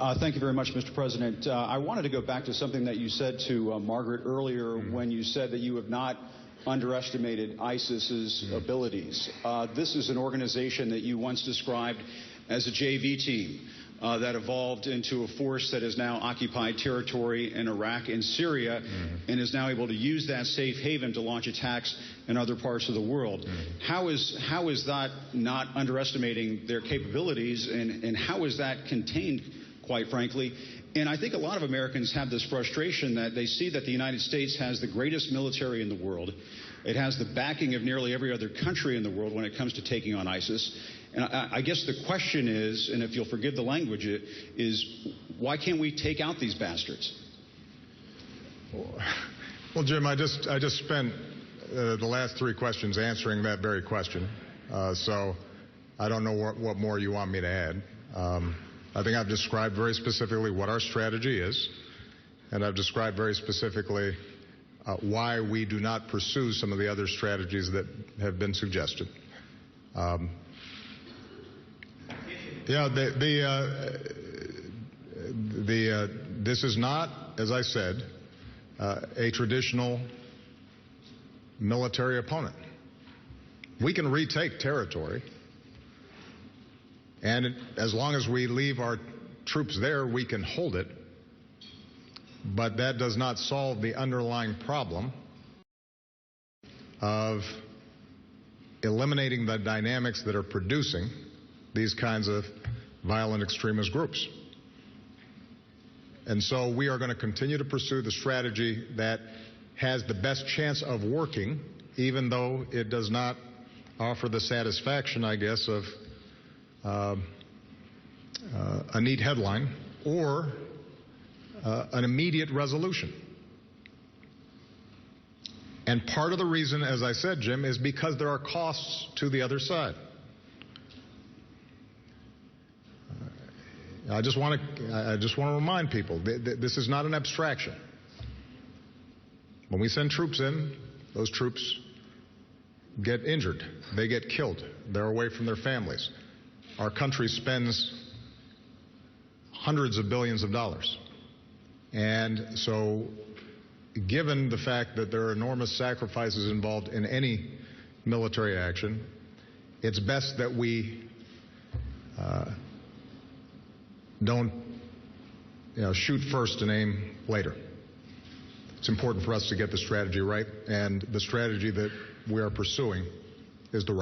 Thank you very much, Mr. President. I wanted to go back to something that you said to Margaret earlier when you said that you have not underestimated ISIS's abilities. This is an organization that you once described as a JV team that evolved into a force that has now occupied territory in Iraq and Syria and is now able to use that safe haven to launch attacks in other parts of the world. How is that not underestimating their capabilities, and how is that contained, quite frankly? And I think a lot of Americans have this frustration that they see that the United States has the greatest military in the world. It has the backing of nearly every other country in the world when it comes to taking on ISIS. And I guess the question is, and if you'll forgive the language, is why can't we take out these bastards? Well, Jim, I just spent the last 3 questions answering that very question. So I don't know what more you want me to add. I think I've described very specifically what our strategy is, and I've described very specifically why we do not pursue some of the other strategies that have been suggested. This is not, as I said, a traditional military opponent. We can retake territory, and as long as we leave our troops there, we can hold it. But that does not solve the underlying problem of eliminating the dynamics that are producing these kinds of violent extremist groups. And so we are going to continue to pursue the strategy that has the best chance of working, even though it does not offer the satisfaction, I guess, of a neat headline or an immediate resolution. And part of the reason, as I said, Jim, is because there are costs to the other side. I just want to remind people, this is not an abstraction. When we send troops in, those troops get injured. They get killed. They're away from their families. Our country spends hundreds of billions of dollars. And so, given the fact that there are enormous sacrifices involved in any military action, it's best that we don't shoot first and aim later. It's important for us to get the strategy right, and the strategy that we are pursuing is the right